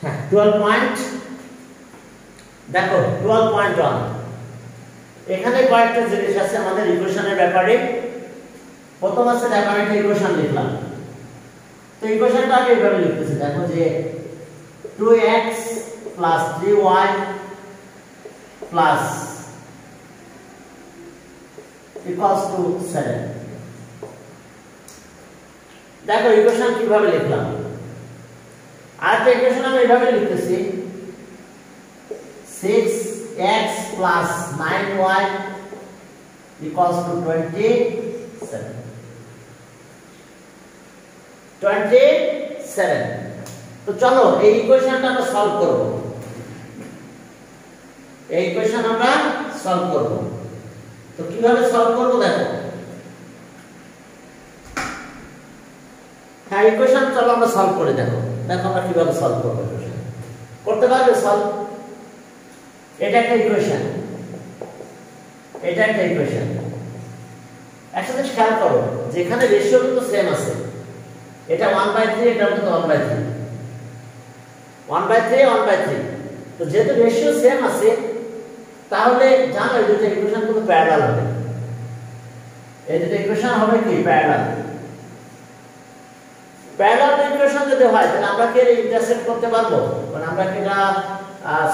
হ্যাঁ 12 পয়েন্ট দেখো 12.1 এখানে কয়েকটা জিনিস আছে আমাদের ইকুয়েশনের ব্যাপারে। প্রথম আছে দেখো আমি একটা ইকুয়েশন লিখলাম, তো ইকুয়েশনটা আমি এইভাবে লিখতেছি দেখো যে 2x plus 3y plus equals to 7। দেখো ইকুয়েশন কিভাবে লিখলাম, আর একটা ইকুয়েশন আমি এইভাবে লিখতেছি 6x plus 9y equals to 27। তো চলো এই ইকুয়েশনটা আমরা সলভ করব। এই ইকুয়েশন আমরা সলভ করব। তো কিভাবে সলভ করব দেখো, হ্যাঁ ইকুয়েশন চলো আমরা সলভ করে দেখো। দেখো আমরা কিভাবে সলভ করব। ইকুয়েশন করতে পারবে সলভ? এটা একটা ইকুয়েশন, এটা একটা ইকুয়েশন। একসাথে খেয়াল করো যেখানে রেশিও কিন্তু সেম আছে, এটা 1/3 এটা কিন্তু 1/3 1/3 1/3। তো যেহেতু রেশিও সেম আছে তাহলে জানো এই দুটো ইকুয়েশন কিন্তু প্যারালাল হবে। এই দুটো ইকুয়েশন হবে কি প্যারালাল। প্যারালাল ইকুয়েশন যদি হয় তাহলে আমরা কি এর ইন্টারসেক্ট করতে পারবো, মানে আমরা কি এটা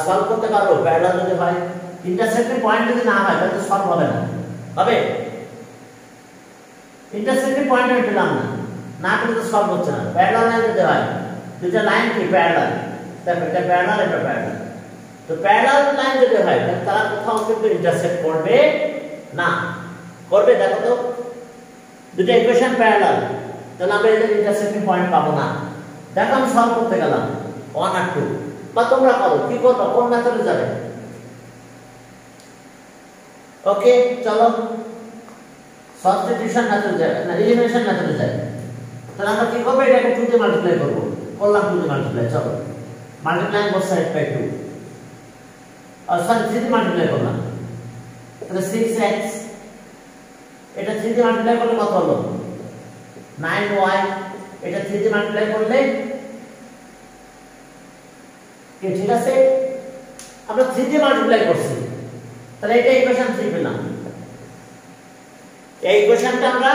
সলভ করতে পারবো? প্যারালাল যদি হয়, ইন্টারসেক্টিং পয়েন্ট যদি না হয় তাহলে সলভ হবে না। হবে? ইন্টারসেক্টিং পয়েন্ট আমি পেলাম না, না পেলে তো সলভ হচ্ছে না। প্যারালাল লাইন যদি হয়, দুটো লাইন কি প্যারালাল, তাহলে এটা প্যারালাল এটা প্যারালাল। তো প্যারালাল লাইন যদি হয় তাহলে তারা কোথাও কিন্তু ইন্টারসেক্ট করবে না। করবে? দেখো তো দুটো ইকুয়েশন প্যারালাল, তাহলে আমরা এদের ইন্টারসেক্টিং পয়েন্ট পাবো না। দেখো আমি সলভ করতে গেলাম 1 আর 2, বা তোমরা করো কি করবে, কোন মেথডে যাবে? ওকে চলো সাবস্টিটিউশন মেথডে যাবে না এলিমিনেশন মেথডে যাবে। তাহলে আমরা কি করব, এটাকে 2 দিয়ে মাল্টিপ্লাই করব। করলাম 2 দিয়ে মাল্টিপ্লাই, চলো মাল্টিপ্লাই বোথ সাইড বাই 2, আর সরি 3 দিয়ে মাল্টিপ্লাই করলাম, তাহলে 6x। এটা 3 দিয়ে মাল্টিপ্লাই করলে কত হলো? 9y। এটা 3 দিয়ে মাল্টিপ্লাই করলে কি ঠিক আছে? আমরা 3 দিয়ে মাল্টিপ্লাই করছি, তাহলে এটা ইকুয়েশন 3 পেলাম। এই ইকুয়েশনটা আমরা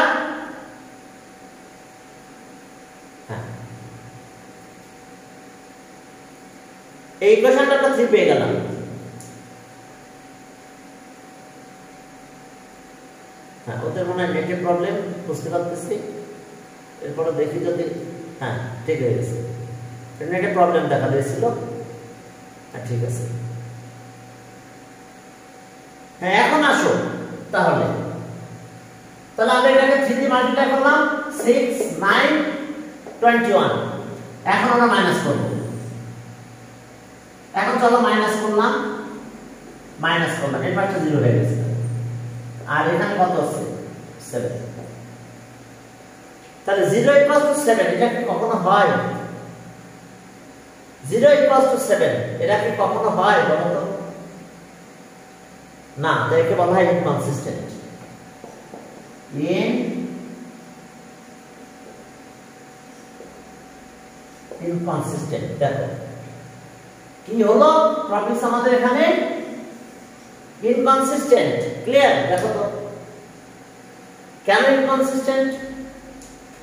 এই ইকুয়েশনটা আমরা 3 পেয়ে গেলাম। হ্যাঁ ওদের মনে হয় নেটের প্রবলেম, বুঝতে পারতেছি। এরপরে দেখি যদি হ্যাঁ ঠিক হয়ে গেছে, নেটের প্রবলেম দেখা দিয়েছিল। হ্যাঁ ঠিক আছে। হ্যাঁ এখন আসো তাহলে আমরা এটাকে 3 দিয়ে মাল্টিপ্লাই করলাম, 6 9 21। এখন আমরা মাইনাস করব। এখন চলো মাইনাস করলাম, এই পাশটা 0 হয়ে গেছে, আর এখানে কত আছে 7। তাহলে 0 = 7 এটা কি কখনো হয়? 0 = 7 এটা কি কখনো হয় বলো তো? না, এটাকে বলা হয় ইনকনসিস্টেন্ট। ইনকনসিস্টেন্ট। দেখো কি হলো প্রবলেম আমাদের এখানে, ইনকনসিস্টেন্ট। ক্লিয়ার? দেখো তো কেন ইনকনসিস্টেন্ট।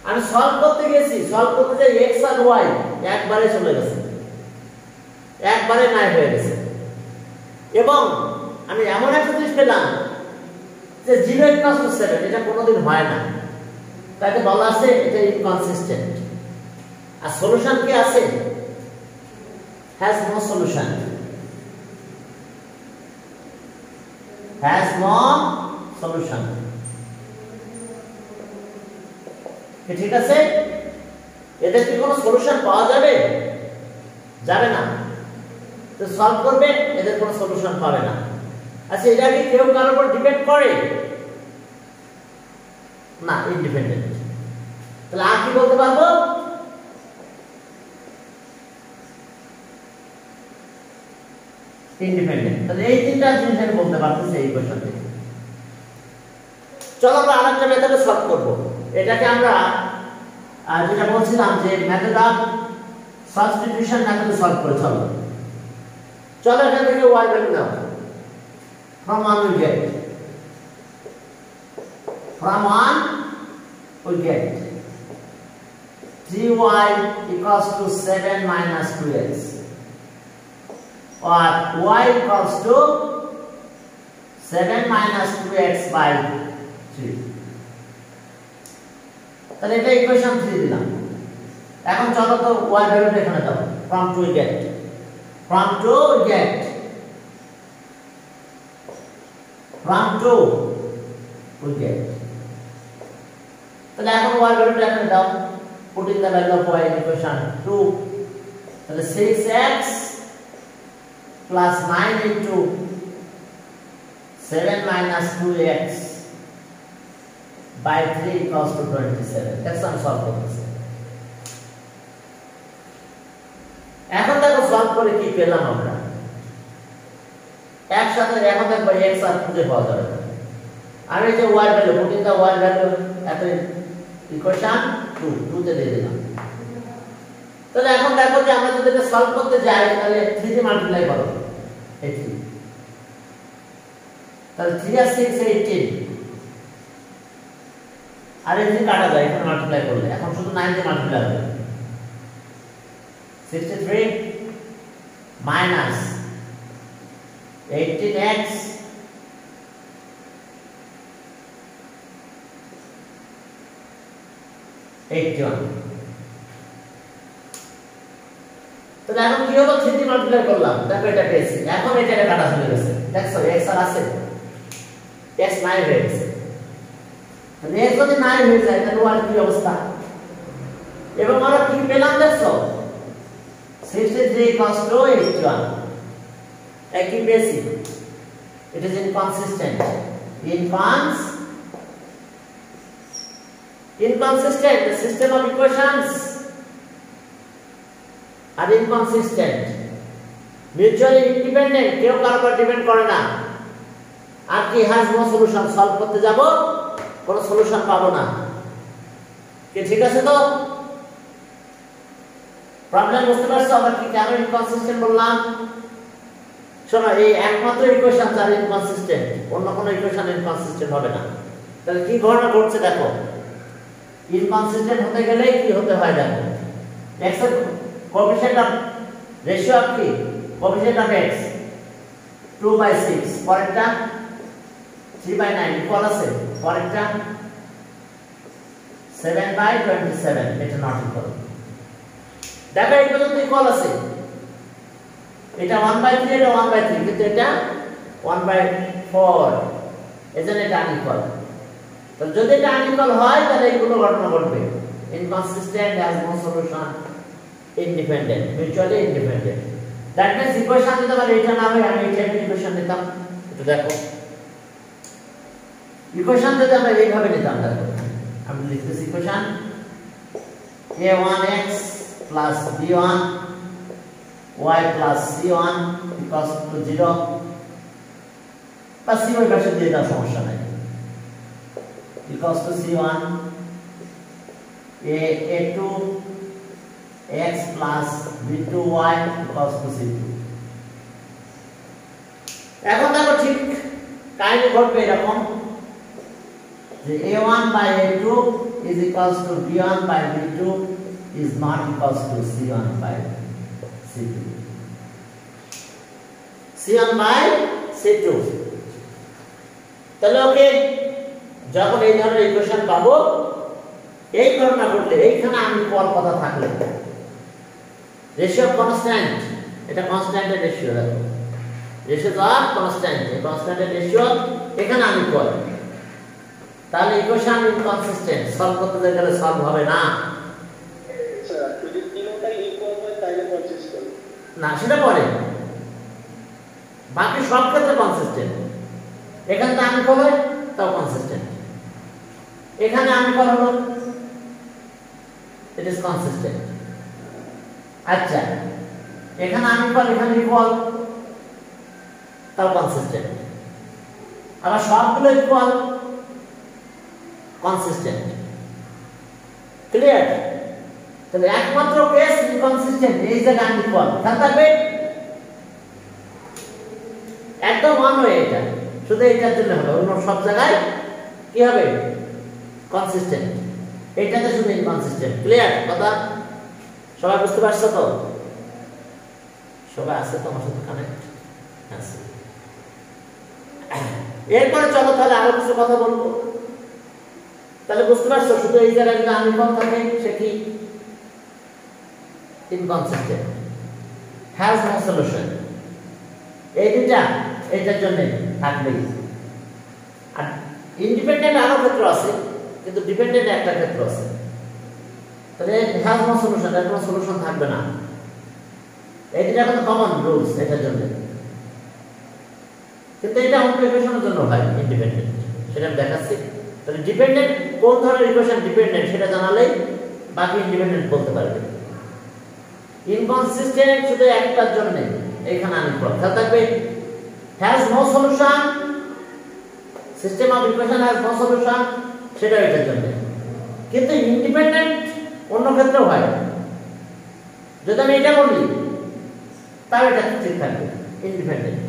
আমি সলভ করতে গেছি, সলভ করতে যাই x আর y একবারে চলে গেছে, একবারে নাই হয়ে গেছে। এবং আমি এমন একটা জিনিস পেলাম যে 0 = 7 এটা কোনোদিন হয় না, তাকে বলা আছে এটা ইনকনসিস্টেন্ট। আর সলিউশন কি আছে? has no solution, has no solution। ঠিক আছে, এদের কি কোনো সলিউশন পাওয়া যাবে? যাবে না। তো সলভ করবে, এদের কোনো সলিউশন পাবে না। আচ্ছা এটা কি কেউ কারোর উপর ডিপেন্ড করে? না, ইন্ডিপেন্ডেন্ট। তাহলে আর কি বলতে পারবো? ইন্ডিপেন্ডেন্ট। তাহলে এই তিনটা জিনিস আমি বলতে পারতেছি এই কোশ্চেন থেকে। চলো আমরা আরেকটা মেথডে সলভ করব। এটাকে আমরা যেটা বলছিলাম যে মেথড অফ সাবস্টিটিউশন না করে সলভ করে চলো চলো এখান থেকে y value now from 1 we get from 1 we get 3y equals to 7 minus 2x or y equals to 7 minus 2x by 3 তাহলে এটা ইকুয়েশন 3 দিলাম এখন চলো তো y ভ্যালুটা এখানে দাও from 2 we get from 2 we get from 2 we get তাহলে এখন y ভ্যালুটা এখানে দাও putting the value of y in equation 2 তাহলে 6x plus 9 into 7 minus 2x by 3 equals to 27 that's some solve করতেছি এখন দেখো সলভ করে কি পেলাম আমরা একসাথে এখন দেখো x আর খুঁজে পাওয়া যাবে আর এই যে y value putting the y value at equation 2 তে দিয়ে দিলাম তাহলে এখন দেখো যে আমরা যদি এটা সলভ করতে যাই তাহলে 3 দিয়ে মাল্টিপ্লাই করো 18 তাহলে 3 আর 6 18 আর এই যে কাটা যায় এখন মাল্টিপ্লাই করলে এখন শুধু 9 দিয়ে মাল্টিপ্লাই হবে 63 minus 18x তাহলে এখন কি হলো 3 দিয়ে মাল্টিপ্লাই করলাম দেখো এটা পেয়েছি এখন এটা কাটা চলে গেছে দেখছো x আর আছে x 9 হয়ে গেছে তাহলে x যদি 9 হয়ে যায় তাহলে y কি অবস্থা এবং আমরা কি পেলাম দেখছো 63 equals to 81 একই basic it is inconsistent inconsistent the system of equations are inconsistent mutually independent কেউ কারোর উপর ডিপেন্ড করে না আর কি has no solution সলভ করতে যাব কোনো সলিউশন পাবো না কি ঠিক আছে তো প্রবলেম বুঝতে পারছো আমরা কি কেন ইনকনসিস্টেন্ট বললাম শোনো এই একমাত্র ইকুয়েশন যার ইনকনসিস্টেন্ট অন্য কোনো ইকুয়েশন ইনকনসিস্টেন্ট হবে না তাহলে কি ঘটনা ঘটছে দেখো ইনকনসিস্টেন্ট হতে গেলে কি হতে হয় দেখো x এর কোএফিশিয়েন্ট অফ রেশিও অফ কি কোএফিশিয়েন্ট অফ x 2/6 পরেরটা 3/9 ইকুয়াল আছে পরেরটা 7/27 এটা নট ইকুয়াল দেখো এই পর্যন্ত ইকুয়াল আছে এটা 1/3 এটা 1/3 কিন্তু এটা 1/4 এজন্য এটা আনইকুয়াল তো যদি এটা আনইকুয়াল হয় তাহলে এগুলো ঘটনা ঘটবে inconsistent has no solution independent mutually independent that means equation যদি আমার এটা না হয় আমি এটা ইকুয়েশন নিতাম একটু দেখো ইকুয়েশন যদি আমরা এইভাবে নিতাম দেখো আমি লিখতেছি equation a1x plus b1 y plus c1 equals to 0 বা c ওই পাশে দিয়ে দাও সমস্যা নাই equals to c1 a2 x plus b2y equals to c2 এখন দেখো ঠিক কাহিনী ঘটবে এরকম যে a1 by a2 is equals to b1 by b2 is not equals to c1 by c2 c1 by c2 তাহলে ওকে যখন এই ধরনের ইকুয়েশন পাবো এই ঘটনা ঘটলে এইখানে আমি কল কথা থাকলে রেশিও কনস্ট্যান্ট এটা কনস্ট্যান্টের রেশিও দেখো রেশিও অফ কনস্ট্যান্ট এই কনস্ট্যান্টের রেশিও এখানে আমি কল তাহলে ইকুয়েশন ইনকনসিস্টেন্ট সলভ করতে গেলে সলভ হবে না স্যার যদি তিনটাই ইকুয়াল হয় তাহলে কনসিস্টেন্ট না সেটা পরে বাকি সব ক্ষেত্রে কনসিস্টেন্ট এখানে তো আমি কল হয় তাও কনসিস্টেন্ট এখানে আমি কল হলো it is consistent আচ্ছা এখানে আমি কল এখানে ইকুয়াল তাও কনসিস্টেন্ট আবার সবগুলো ইকুয়াল consistent clear তাহলে একমাত্র কেস ইনকনসিস্টেন্ট, এই জায়গায় আনইকুয়াল থাকবে, একদম ওয়ান ওয়ে এটা, শুধু এটার জন্য হবে, অন্য সব জায়গায় কি হবে কনসিস্টেন্ট, এইটাতে শুধু ইনকনসিস্টেন্ট। ক্লিয়ার কথা? সবাই বুঝতে পারছো তো? সবাই আছে তো আমার সাথে কানেক্ট আছে? এরপরে চলো তাহলে আরো কিছু কথা বলবো। তাহলে বুঝতে পারছো শুধু এই জায়গায় যদি আনইকুয়াল থাকে সে কি ইনকনসিস্টেন্ট, হ্যাজ নো সলিউশন। এই দুটা এটার জন্য থাকবেই। আর ইন্ডিপেন্ডেন্ট আরো ক্ষেত্র আছে, কিন্তু ডিপেন্ডেন্ট একটা ক্ষেত্র আছে। তাহলে হ্যাজ নো সলিউশন, এর কোনো সলিউশন থাকবে না। এই দুটা কিন্তু কমন রুলস এটার জন্য, কিন্তু এটা অন্য ইকুয়েশনের জন্য হয় ইন্ডিপেন্ডেন্ট, সেটা আমি দেখাচ্ছি। তাহলে ডিপেন্ডেন্ট কোন ধরনের ইকুয়েশন ডিপেন্ডেন্ট সেটা জানালেই বাকি ইন্ডিপেন্ডেন্ট বলতে পারবে। ইনকনসিস্টেন্ট শুধু একটার জন্য, এখানে আনইকুয়াল খেয়াল থাকবে, has no solution, system of equation has no solution, সেটা এটার জন্য। কিন্তু ইন্ডিপেন্ডেন্ট অন্য ক্ষেত্রেও হয়, যদি আমি এটা বলি তাহলে এটা ঠিক থাকবে ইন্ডিপেন্ডেন্ট।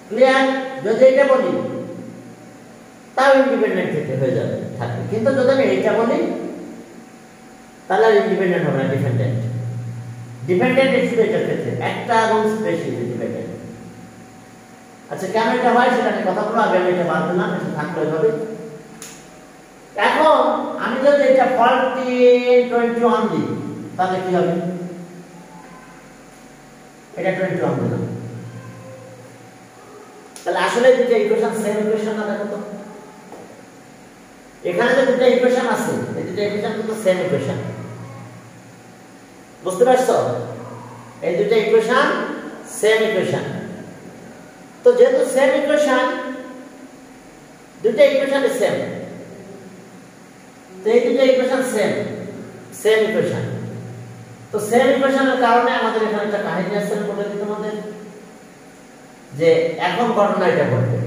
ক্লিয়ার? যদি এটা বলি তাও ইন্ডিপেন্ডেন্ট থেকে হয়ে যাবে থাকবে, কিন্তু যদি আমি এটা বলি তাহলে আর ইন্ডিপেন্ডেন্ট হবে না, ডিপেন্ডেন্ট। ডিপেন্ডেন্ট শুধু এটার ক্ষেত্রে একটা রুলস বেশি ডিপেন্ডেন্ট। আচ্ছা কেন এটা হয় সেটা নিয়ে কথা বলবো, আগে আমি এটা বাদ দিলাম, এটা থাকলো এভাবে। এখন আমি যদি এটা 1421 দিই তাহলে কি হবে? এটা 21 দিলাম, তাহলে আসলে দুটো ইকুয়েশন সেম ইকুয়েশন না? দেখো তো এখানে যে দুটো ইকুয়েশন আছে, এই দুটো ইকুয়েশন কিন্তু সেম ইকুয়েশন, বুঝতে পারছো? এই দুটো ইকুয়েশন সেম ইকুয়েশন। তো যেহেতু সেম ইকুয়েশন, দুটো ইকুয়েশন সেম, তো এই দুটো ইকুয়েশন সেম ইকুয়েশন। তো সেম ইকুয়েশনের কারণে আমাদের এখানে একটা কাহিনী আছে বলে দিই তোমাদের, যে এখন ঘটনা এটা ঘটবে।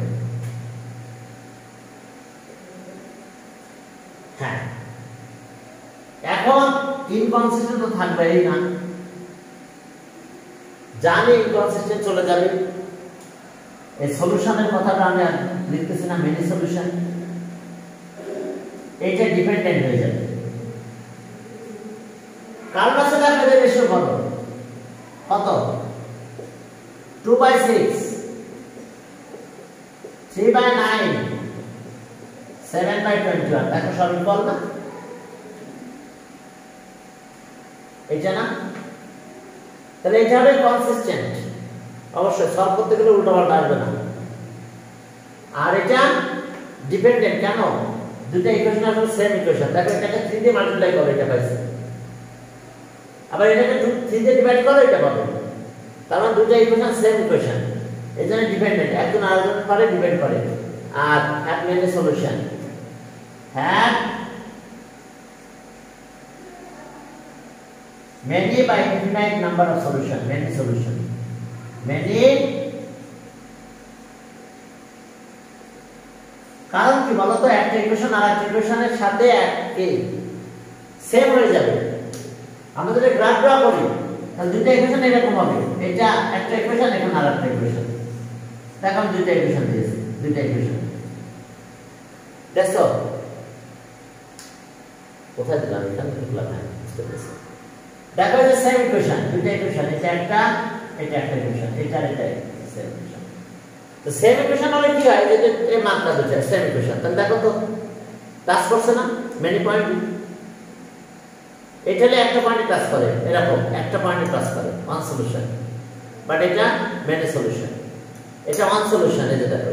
হ্যাঁ, এখন ইনকনসিস্টেন্ট তো থাকবেই না, জানি ইনকনসিস্টেন্ট চলে যাবে। এই সলিউশনের কথাটা আমি আর লিখতেছি না, মেনি সলিউশন, এইটা ডিপেন্ডেন্ট হয়ে যাবে। কার কাছে দেখো এদের রেশিও কত? কত? 2/6, 3/9, 7/21। দেখো সব ইকুয়াল না? এটা না? তাহলে এটা হবে কনসিস্টেন্ট। অবশ্যই সলভ করতে গেলে উল্টাপাল্টা আসবে না। আর এটা ডিপেন্ডেন্ট, কেন? দুটো ইকুয়েশন আসলে সেম ইকুয়েশন। দেখো এটাকে 3 দিয়ে মাল্টিপ্লাই করো, এটা পাইছে। আবার এটাকে 3 দিয়ে ডিভাইড করো, এটা পাবে। তার মানে দুটো ইকুয়েশন সেম ইকুয়েশন, এই জন্য ডিপেন্ডেন্ট, একজন আরেকজনের পরে ডিপেন্ড করে। আর have many solution, have many by infinite number of solution, many solution, many। কারণ কি বলতো, একটা ইকুয়েশন আর একটা ইকুয়েশনের সাথে সেম হয়ে যাবে। আমরা যদি গ্রাফ ড্র করি তাহলে দুটো ইকুয়েশন এরকম হবে, এটা একটা ইকুয়েশন, এখানে আর একটা ইকুয়েশন। দেখো আমি দুটো ইকুয়েশন দিয়েছি, দুটো ইকুয়েশন দেখছো? কোথায় দিলাম? এখানে দিলাম, হ্যাঁ বুঝতে পেরেছি। দেখো এই যে সেম ইকুয়েশন, দুটো ইকুয়েশন, এটা একটা ইকুয়েশন, এটা সেম ইকুয়েশন। তো সেম ইকুয়েশন হলে কি হয়, যে এই মাত্রা দুটো সেম ইকুয়েশন, তাহলে দেখো তো টাচ করছে না মেনি পয়েন্ট? এটা হলে একটা পয়েন্টে টাচ করে, এরকম একটা পয়েন্টে টাচ করে, ওয়ান সলিউশন। বাট এটা মেনি সলিউশন, এটা ওয়ান সলিউশন। এই যে দেখো,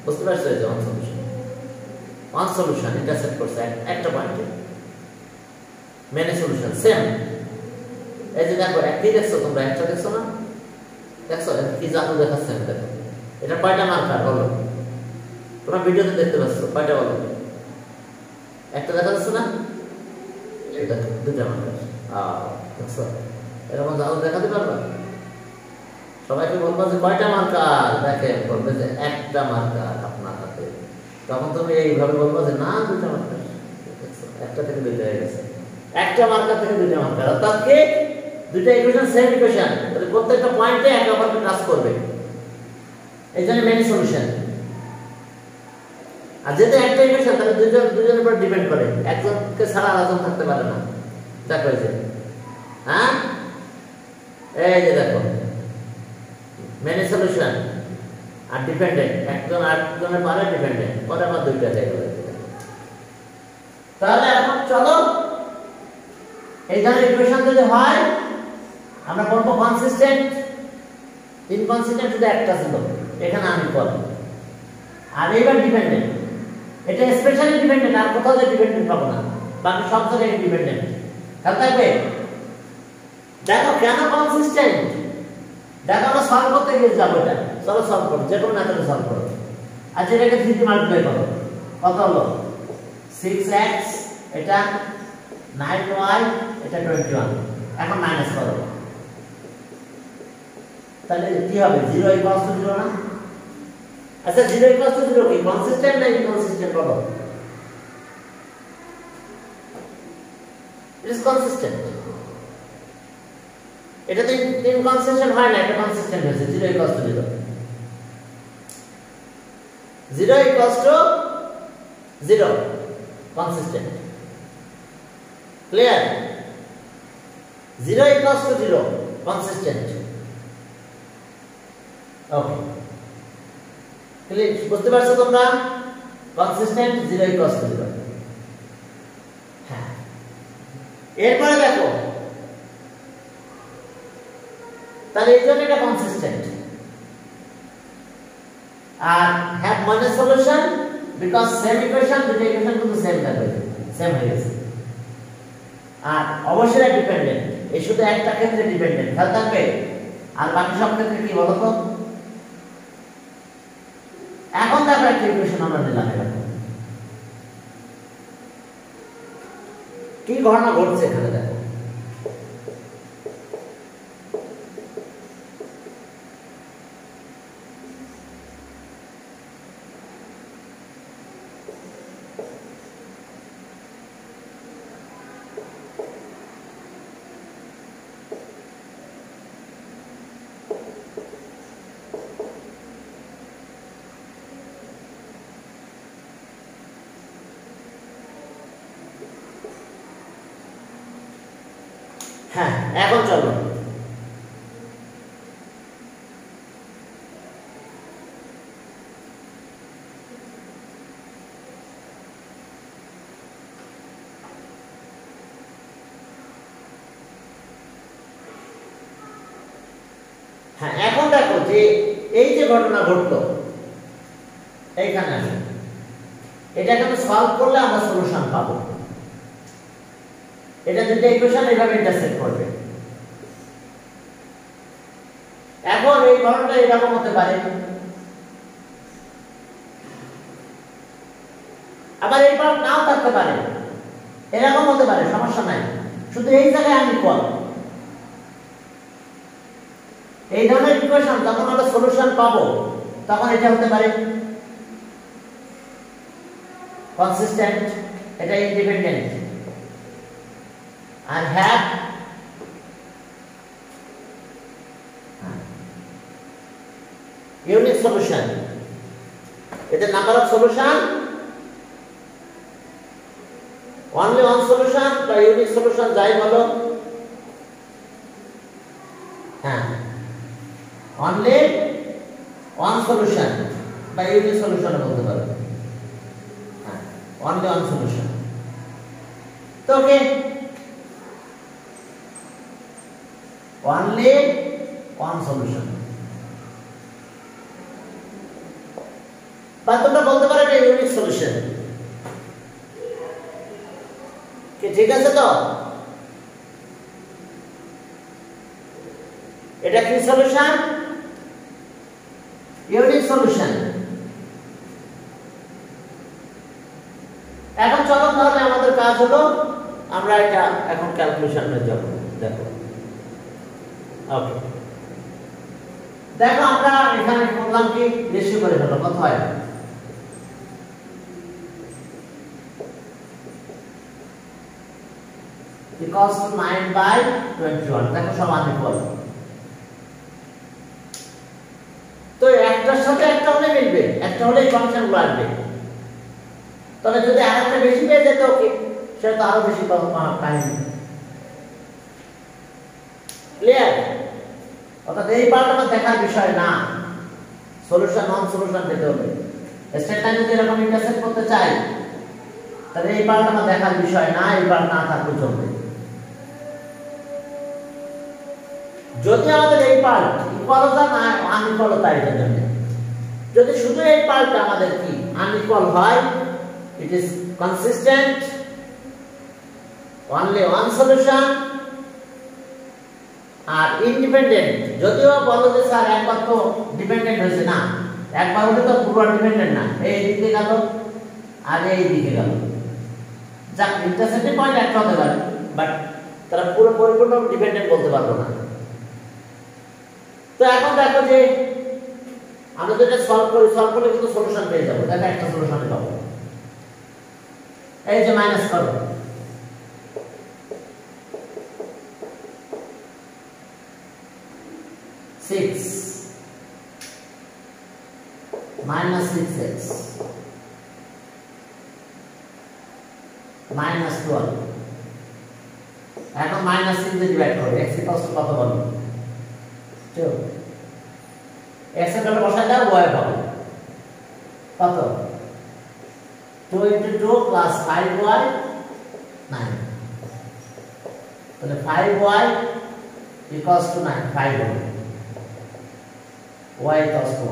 বুঝতে পারছো? এই যে ওয়ান সলিউশন ইন্টারসেক্ট করছে একটা পয়েন্টে, মেনি সলিউশন সেম। এই যে দেখো, একই দেখছো তোমরা, একটা দেখছো না? দেখছো কি জাদু দেখাচ্ছে? দেখো এটা কয়টা মার্কার বলো? তোমরা ভিডিওতে দেখতে পাচ্ছ, কয়টা বলো? একটা দেখা যাচ্ছে না? এটা দুটা মার্কার। দেখছো এরকম জাদু দেখাতে পারবা? সবাইকে বলবা যে কয়টা মার্কার, দেখে বলবে যে একটা মার্কার আপনার হাতে, তখন তুমি এইভাবে বলবা যে না দুটা মার্কার, একটা থেকে দুইটা হয়ে গেছে। একটা মার্কার থেকে দুইটা মার্কার, অর্থাৎ কি দুইটা ইকুয়েশন সেম ইকুয়েশন, তাহলে প্রত্যেকটা পয়েন্টে একে অপরকে টাচ করবে, এই জন্য মেনি সলিউশন। আর যেহেতু একটা ইকুয়েশন তাহলে দুজনের উপর ডিপেন্ড করে, একজনকে ছাড়া আরেকজন থাকতে পারে না। দেখো এই যে, হ্যাঁ এই যে দেখো মেনি সলিউশন আর ডিপেন্ডেন্ট, একজন আরেকজনের পারে ডিপেন্ডেন্ট, পরে আবার দুইটা জায়গা। তাহলে এখন চলো এই ধরনের ইকুয়েশন যদি হয় আমরা বলবো কনসিস্টেন্ট, ইনকনসিস্টেন্ট শুধু একটা ছিল, এখানে আমি বলবো। আর এইবার ডিপেন্ডেন্ট, এটা স্পেশালি ডিপেন্ডেন্ট, আর কোথাও যে ডিপেন্ডেন্ট পাবো না, বাকি সব জায়গায় ডিপেন্ডেন্ট। খেয়াল থাকবে। দেখো কেন কনসিস্টেন্ট, দেখো আমরা সলভ করতে গিয়ে যাবো এটা, চলো সলভ করো, যে কোনো মেথডে সলভ করো। আচ্ছা এটাকে 3 দিয়ে মাল্টিপ্লাই করো, কত হলো 6x, এটা 9y, এটা 21, এখন মাইনাস করো, তাহলে কি হবে 0 ইকুয়ালস টু 0 না? আচ্ছা 0 ইকুয়ালস টু 0 কি কনসিস্টেন্ট না ইনকনসিস্টেন্ট বলো? ইট ইজ কনসিস্টেন্ট। এটা তো ইনকনসিস্টেন্ট হয় না, এটা কনসিস্টেন্ট হয়েছে, 0 equals to 0, 0 equals to 0 consistent, clear? 0 equals to 0 consistent, okay, clear? বুঝতে পারছো তোমরা? consistent 0 equals to 0। হ্যাঁ, এরপরে দেখো, তাহলে এই জন্য এটা consistent। আর have one solution because same equation, দুটো ইকুয়েশন কিন্তু সেম থাকবে, সেম হয়ে গেছে। আর অবশ্যই ডিপেন্ডেন্ট, এই শুধু একটা ক্ষেত্রে ডিপেন্ডেন্ট, খেয়াল থাকবে। আর বাকি সব ক্ষেত্রে কি বলো তো? এখন দেখো একটা ইকুয়েশন আমরা নিলাম, এরকম কি ঘটনা ঘটছে এখানে দেখো। হ্যাঁ এখন চলো, হ্যাঁ এখন দেখো যে এই যে ঘটনা ঘটলো এইখানে আসে, এটা কিন্তু সলভ করলে আমরা সলিউশন পাবো। এটা দুটো ইকুয়েশন এইভাবে ইন্টারসেক্ট করবে। এখন এই ঘটনাটা এরকম হতে পারে, আবার এই পার্ট নাও থাকতে পারে, এরকম হতে পারে, সমস্যা নাই। শুধু এই জায়গায় আমি কল, এই ধরনের ইকুয়েশন যখন আমরা সলিউশন পাবো তখন এটা হতে পারে কনসিস্টেন্ট, এটা ইন্ডিপেন্ডেন্ট। আর হ্যাভ ইউনিক সলিউশন, এটা number of solution, only one solution বা ইউনিক সলিউশন যাই বলো, হ্যাঁ অনলি ওয়ান সলিউশন বা ইউনিক সলিউশন বলতে পারো, হ্যাঁ অনলি ওয়ান সলিউশন। তো ওকে, only one solution, বা তোমরা বলতে পারো এটা ইউনিক সলিউশন, কি ঠিক আছে? তো এটা কি সলিউশন? Unique solution. এখন চলো তাহলে আমাদের কাজ হলো আমরা এটা এখন ক্যালকুলেশনে যাব। দেখো ওকে, দেখো আমরা এখানে করলাম কি রেশিও করে ফেলো, কত হয়? equals to 9/21 দেখো সব আনইকুয়াল তো একটার সাথে একটা হলে মিলবে একটা হলে এই ফাংশনগুলো আসবে তবে যদি আরেকটা বেশি পেয়ে যেত ওকে সেটা তো আরো বেশি কাহিনী ক্লিয়ার অর্থাৎ এই পার্ট আমার দেখার বিষয় না সলিউশন নন সলিউশন পেতে হবে স্টেট লাইন যদি এরকম ইন্টারসেক্ট করতে চাই তাহলে এই পার্ট আমার দেখার বিষয় না এই পার্ট না থাকলে চলবে যদি আমাদের এই পার্ট ইকুয়ালতা না আনইকুয়ালতা এটার জন্য যদি শুধু এই পার্টটা আমাদের কি আনইকুয়াল হয় it is consistent only one solution আর ইন্ডিপেন্ডেন্ট যদিও বলো যে স্যার একবার তো ডিপেন্ডেন্ট হয়েছে না একবার হলে তো পুরো ডিপেন্ডেন্ট না এই দিকে গেল আর এই দিকে গেল যা ইন্টারসেক্টিং পয়েন্ট একটা হতে পারে বাট তারা পুরো পরিপূর্ণ ডিপেন্ডেন্ট বলতে পারবো না তো এখন দেখো যে আমরা যেটা সলভ করলে কিন্তু সলিউশন পেয়ে যাবো দেখো একটা সলিউশন পাবো এই যে মাইনাস করো minus 6x minus 12 এখন minus 6 দিয়ে ডিভাইড করো x equals to কত বলো 2 x এর ভ্যালু বসাই দাও y পাবে কত 2 into 2 plus 5y 9 তাহলে 5y equals to 9 5y y equals to 1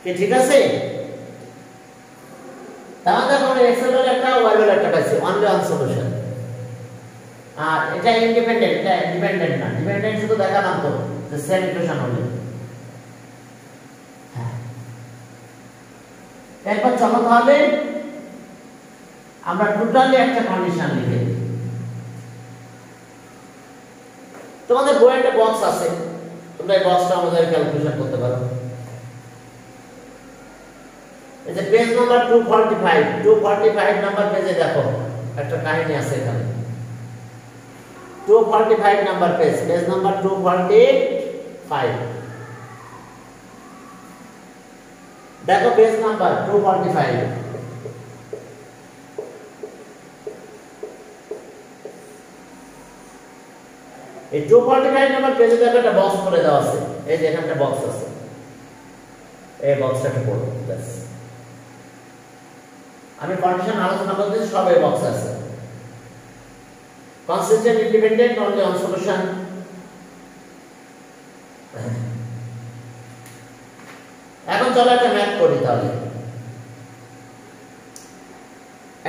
কি ঠিক আছে তাহলে আমরা x এর ভ্যালু একটা y এর ভ্যালু একটা পাইছি অনলি ওয়ান সলিউশন আর এটা ইন্ডিপেন্ডেন্ট এটা ডিপেন্ডেন্ট না ডিপেন্ডেন্ট শুধু দেখালাম তো যে সেম ইকুয়েশন হলো হ্যাঁ এরপর চলো তাহলে আমরা টোটালি একটা কন্ডিশন লিখে দিই তোমাদের বইয়ে একটা বক্স আছে তোমরা এই বক্সটা আমাদের ক্যালকুলেশন করতে পারো এই যে পেজ নাম্বার 245 নাম্বার পেজে দেখো একটা কাহিনী আছে এখানে 245 নাম্বার পেজ নাম্বার 245 দেখো পেজ নাম্বার 245 এই 245 নাম্বার পেজে দেখো একটা বক্স করে দেওয়া আছে এই যে এখানে একটা বক্স আছে এই বক্সটাকে পড়ো ব্যাস আমি কন্ডিশন আলোচনা করতে সব এই বক্স আছে consistent independent only on solution এখন চলো একটা ম্যাথ করি তাহলে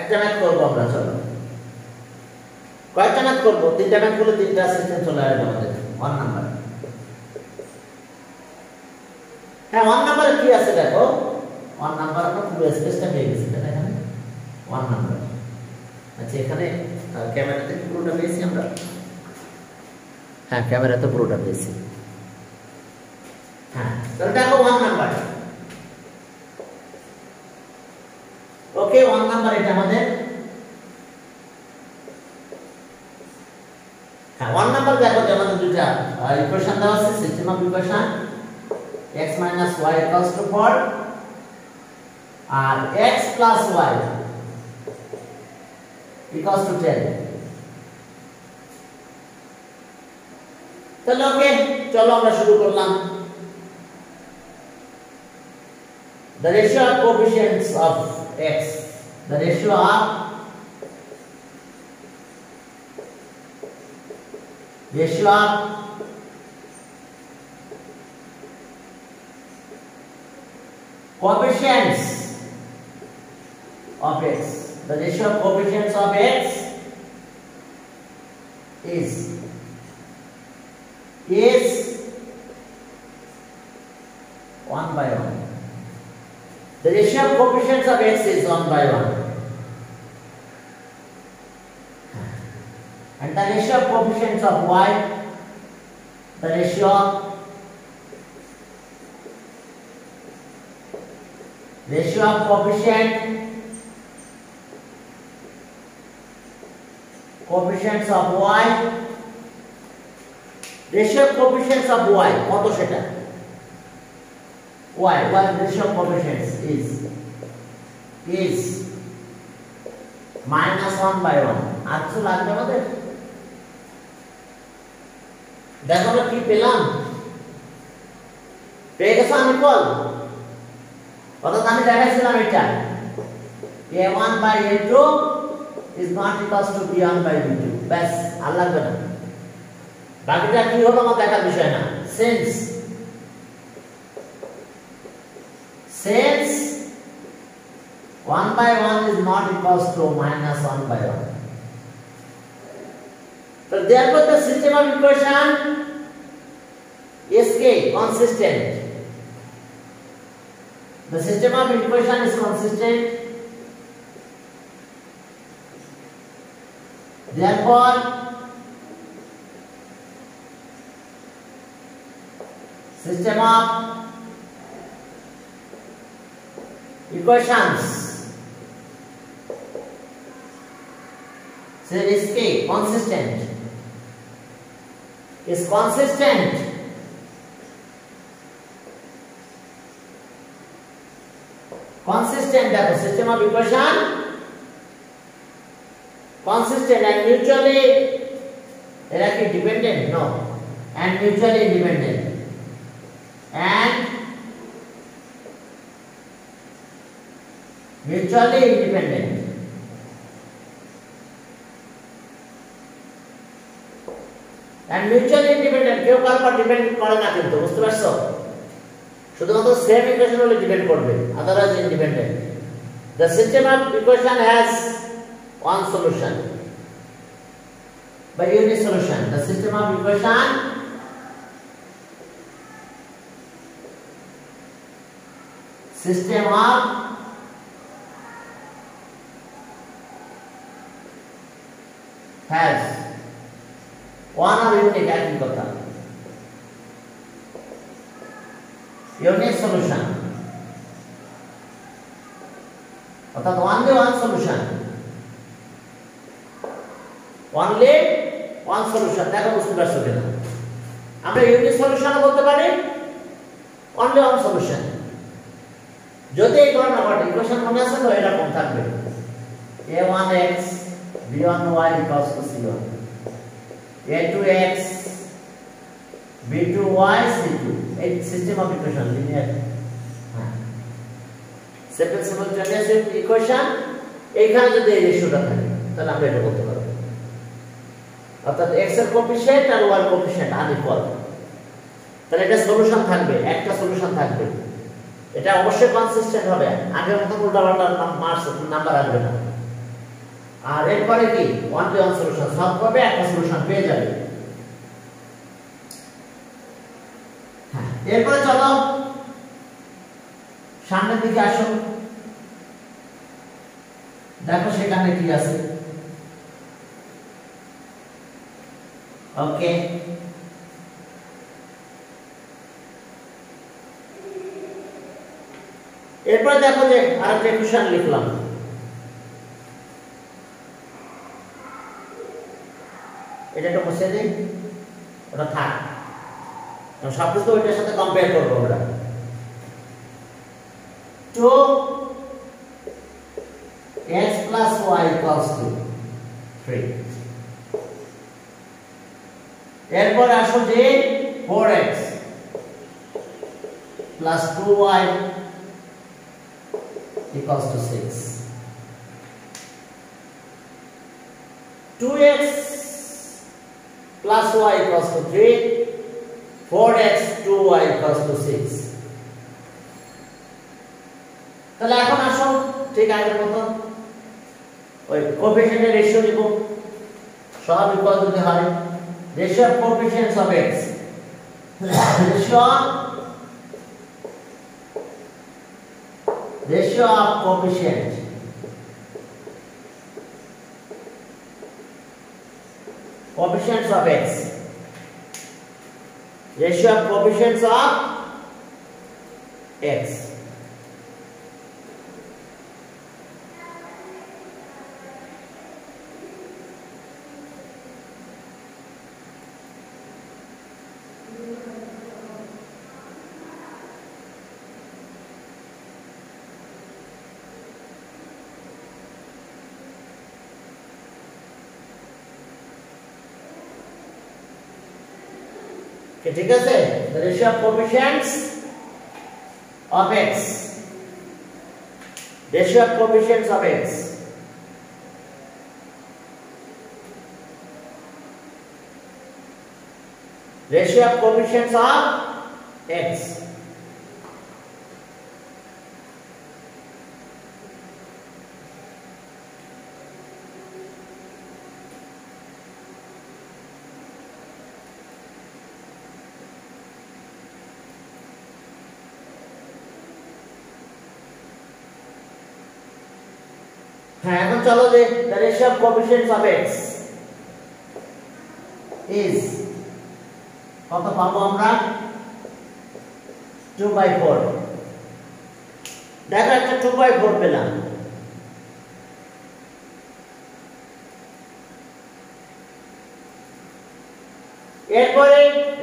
একটা ম্যাথ করব আমরা চলো কয়টা ম্যাথ করব তিনটা ম্যাথ করলে তিনটা সিস্টেম চলে আসবে আমাদের 1 নাম্বার হ্যাঁ 1 নাম্বারে কি আছে দেখো 1 নাম্বার আমরা পুরো স্পেসটা পেয়ে গেছি তাই না 1 নাম্বার আচ্ছা এখানে ক্যামেরাতে পুরোটা পেয়েছি আমরা হ্যাঁ ক্যামেরাতে পুরোটা পেয়েছি হ্যাঁ তাহলে দেখো 1 নাম্বার ওকে 1 নাম্বার এটা আমাদের হ্যাঁ 1 নাম্বার দেখো যে আমাদের দুটো ইকুয়েশন দেওয়া আছে system of equation x - y = 4 আর x + y equals to 10 তাহলে ওকে চলো আমরা শুরু করলাম the ratio of coefficients of x the ratio of coefficients of x the ratio of coefficients of x is 1/1 the ratio of coefficients of x is 1/1 and the ratio of coefficients of y the ratio of coefficient coefficients of y, ratio of coefficients of y কত সেটা y ratio of coefficients is -1/1 আর কিছু লাগবে আমাদের দেখো আমরা কি পেলাম পেয়ে গেছো আনইকুয়াল অর্থাৎ আমি দেখাইছিলাম এটা a1/a2 is not equals to b1/b2 ব্যাস আর লাগবে না বাকিটা কি হলো আমার দেখার বিষয় না since 1/1 is not equals to -1/1 so therefore the system of equation is consistent. The system of equation is consistent. Therefore, system of equations is consistent. Is consistent. Consistent देखो system of equation consistent and mutually era की dependent no and mutually independent and mutually independent and mutually independent কেউ কার উপর depend করে না কিন্তু বুঝতে পারছো শুধুমাত্র সেম ইকুয়েশন হলে ডিপেন্ড করবে otherwise independent the system of equation has one solution by unit solution the system of equation has one or unique একই কথা unique solution অর্থাৎ only one solution দেখো বুঝতে পারছো কিনা আমরা ইউনিক সলিউশন বলতে পারি only one solution যদি এই ঘটনা ঘটে ইকুয়েশন মনে আছে তো এরকম থাকবে a1x b1y equals to c1 a2x b2y c2 এই system of equation linear simultaneous equation এইখানে যদি এই রেশিওটা থাকে তাহলে আমরা এটা বলতে পারবো অর্থাৎ x এর কোএফিশিয়েন্ট আর y এর কোএফিশিয়েন্ট আনইকুয়াল তাহলে এটা সলিউশন থাকবে একটা সলিউশন থাকবে এটা অবশ্যই কনসিস্টেন্ট হবে আগের মতো উল্টাপাল্টা নাম্বার আসবে না আর এরপরে কি one to one solution solve করবে একটা সলিউশন পেয়ে যাবে হ্যাঁ এরপরে চলো সামনের দিকে আসো দেখো সেখানে কি আছে ওকে এরপর দেখো যে আরেকটা ইকুয়েশন লিখলাম এটা একটু মুছে দিই ওটা থাক সবকিছু ওইটার সাথে কম্পেয়ার করবো আমরা 2x plus y equals to 3 এরপর আসো যে 4x plus 2y equals to 6 2x plus y equals to 3 4x 2y equals to 6 তাহলে এখন আসো ঠিক আগের মতো ওই কোএফিশিয়েন্টের রেশিও নিব সব ইকুয়াল যদি হয় ratio of coefficients of x ratio of coefficients of x ratio of coefficients of x ঠিক আছে, the ratio of coefficients of x, ratio of coefficients of x, ratio of coefficients of x. হ্যাঁ, এখন চলো যে the ratio of coefficients of x is কত পাবো আমরা 2/4। দেখো একটা 2/4 পেলাম। এরপরে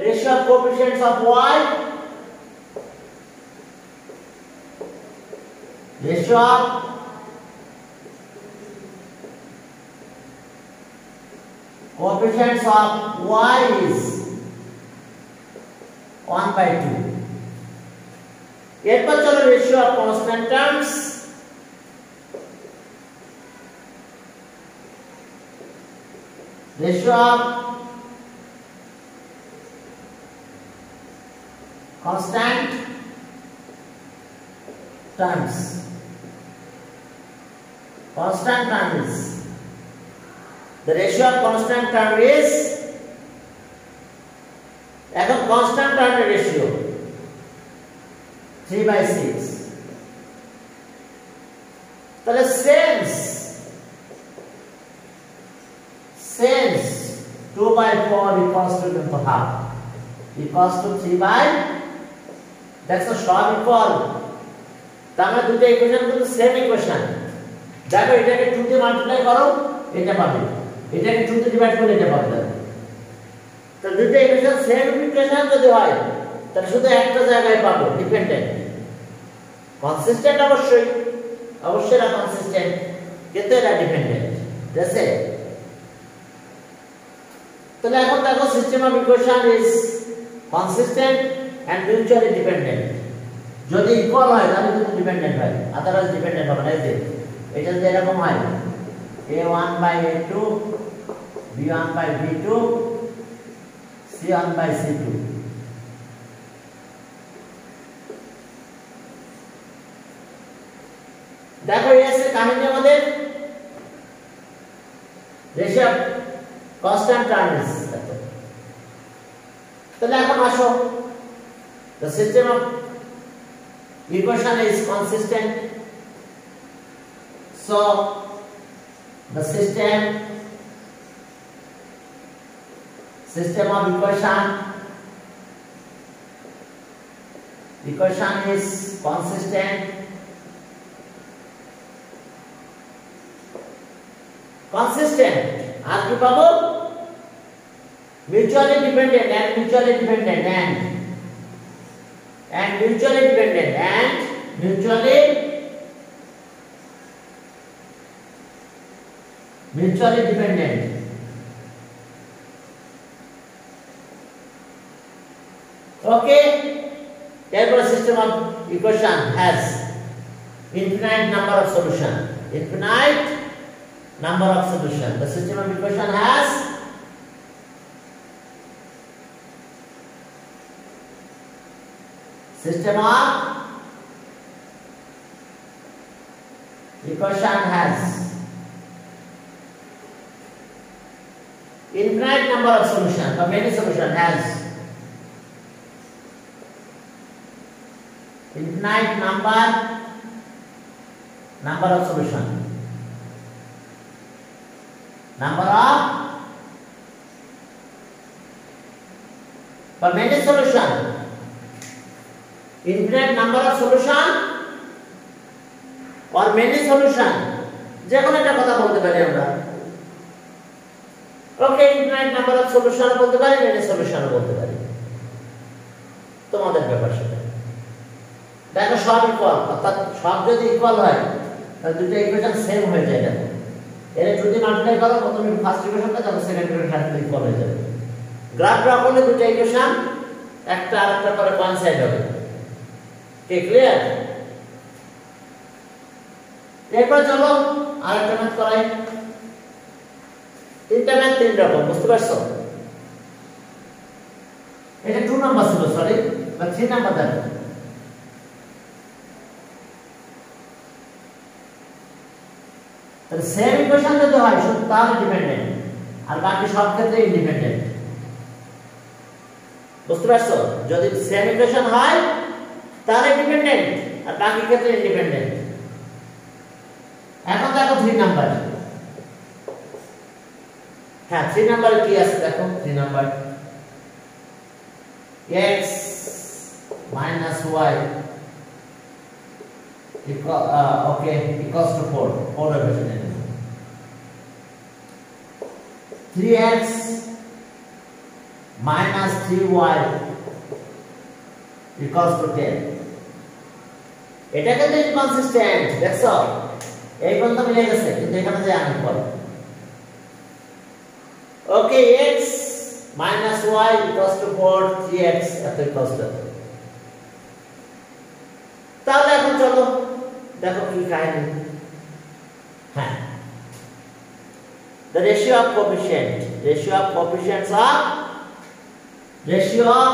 ratio of coefficients of y, ratio of coefficients of y is 1/2। এরপর চলো ratio of constant terms, ratio of constant terms, constant terms, the ratio of constant term is, এখন constant term ratio 3/6। তাহলে since 2/4 equals to half equals to 3/, that's a short equal। তাহলে দুটো equation কিন্তু same equation. দেখো এটাকে 2 দিয়ে multiply করো, এটা পাবে, এটাকে 2 দিয়ে ডিভাইড করলে এটা পাবে। তো দুটো ইকুয়েশন সেম ইকুয়েশন যদি হয় তাহলে শুধু একটা জায়গায় পাবো ডিপেন্ডেন্ট। কনসিস্টেন্ট অবশ্যই না কনসিস্টেন্ট, কিন্তু এটা ডিপেন্ডেন্ট। ঠিক আছে, তাহলে এখন দেখো system of equation is consistent and mutually dependent. যদি ইকুয়াল হয় তাহলে কিন্তু ডিপেন্ডেন্ট হয়, আদারওয়াইজ ডিপেন্ডেন্ট হবে না। এটা যদি এরকম হয় a1/a2 b1/b2 c1/c2, দেখো এই আছে কাহিনী আমাদের রেশিও অফ কনস্ট্যান্ট টার্মস। তাহলে এখন আসো, the system of equation is consistent, so the system of equation is consistent, আর কি পাবো? mutually dependent and mutually dependent and mutually dependent and mutually dependent। Okay, therefore system of equation has infinite number of solution, infinite number of solution। The system of equation has infinite number of solution, or many solution has infinite number of solution, for many solution, infinite number of solution or many solution, যে কোনো একটা কথা বলতে পারি আমরা। ওকে, infinite number of solution বলতে পারি, many solution বলতে পারি। তোমাদের ব্যাপার সেটা। দেখো সব ইকুয়াল, অর্থাৎ সব যদি ইকুয়াল হয় তাহলে দুটো ইকুয়েশন সেম হয়ে যায়। দেখো এর যদি মাল্টিপ্লাই করো প্রথমে ফার্স্ট ইকুয়েশনটা তারপর সেকেন্ড ইকুয়েশনটা ইকুয়াল হয়ে যাবে। গ্রাফ ড্র করলে দুটো ইকুয়েশন একটা আরেকটা করে কোইন্সাইড হবে। কি ক্লিয়ার? এরপর চলো আরেকটা ম্যাথ করাই। তিনটা ম্যাথ তিন রকম, বুঝতে পারছো? এটা 2 নাম্বার ছিল, সরি বা 3 নাম্বার দেখো। তাহলে সেম ইকুয়েশন যদি হয় শুধু তাহলে ডিপেন্ডেন্ট, আর বাকি সব ক্ষেত্রে ইন্ডিপেন্ডেন্ট। বুঝতে পারছো? যদি সেম ইকুয়েশন হয় তাহলে ডিপেন্ডেন্ট আর বাকি ক্ষেত্রে ইন্ডিপেন্ডেন্ট। এখন দেখো 3 নাম্বার। হ্যাঁ 3 নাম্বার কি আছে দেখো। 3 number x minus y equals to 4 represented. 3x minus 3y equals to 10. এটা কিন্তু ইনকনসিস্টেন্ট, দেখছো? এই পর্যন্ত মিলে গেছে কিন্তু এখানে যে আমি পড়ি। ওকে, x minus y equals to 4, 3x equals to 10. তাহলে এখন চলো দেখো কি কাহিনী। হ্যাঁ, the ratio of coefficients are ratio of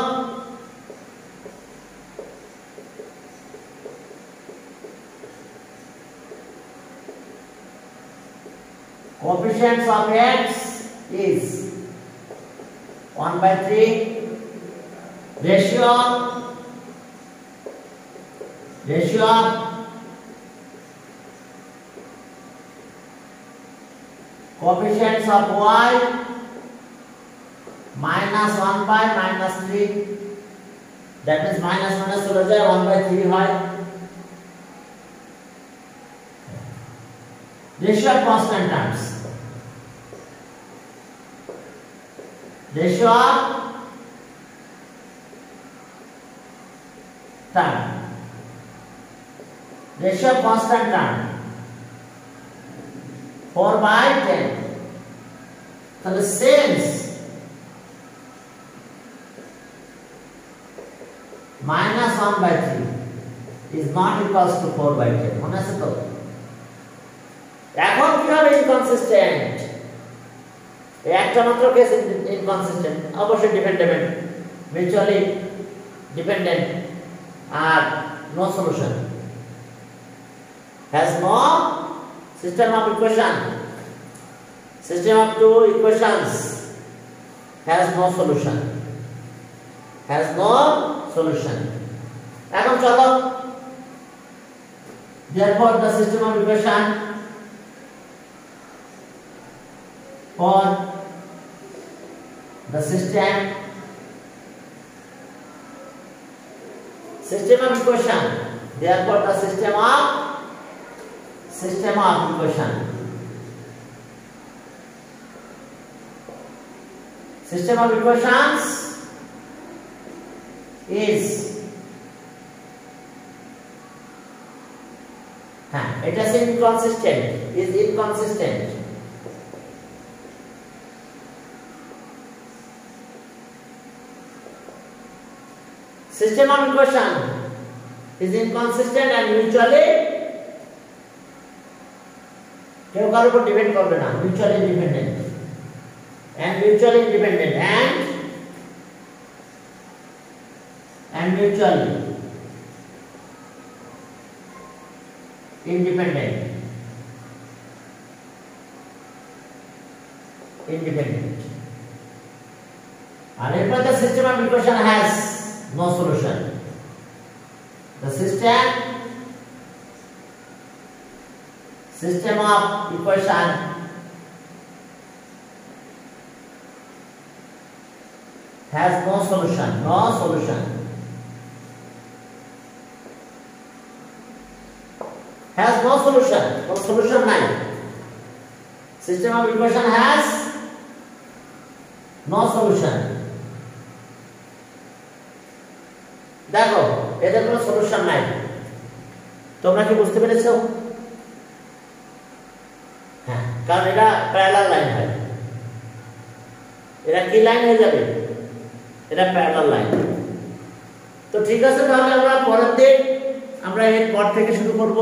coefficients of x is 1/3. Ratio of coefficients of y minus 1/-3. That means minus minus চলে যায় 1/3 হয়। Ratio of constant terms. Ratio of term. Ratio of constant term 4/10. So the since minus 1/3 is not equals to 4/10. মনে আছে তো? এখন কি হবে inconsistent? একটা মাত্র কেস ইনকনসিস্টেন্ট, অবশ্যই ডিপেন্ডেন্ট, মিউচুয়ালি ডিপেন্ডেন্ট আর no solution, has no system of equation, system of two equations, has no solution, এখন চলো therefore the system of equation for the system of equation, therefore the system of equation, system of equations is it is inconsistent. System of equation is inconsistent and mutually কেউ কারোর উপর depend করবে না, mutually independent and mutually independent and mutually independent. And if the system of equation has no solution, the system of equation has no solution, has no solution নাই। System of equation has no solution দেখো এদের কোনো solution নাই। তোমরা কি বুঝতে পেরেছো? হ্যাঁ, কারণ এটা প্যারালাল লাইন হয়। এটা কি লাইন হয়ে যাবে? এটা প্যারালাল লাইন। তো ঠিক আছে, তাহলে আমরা পরের দিন আমরা এর পর থেকে শুরু করব।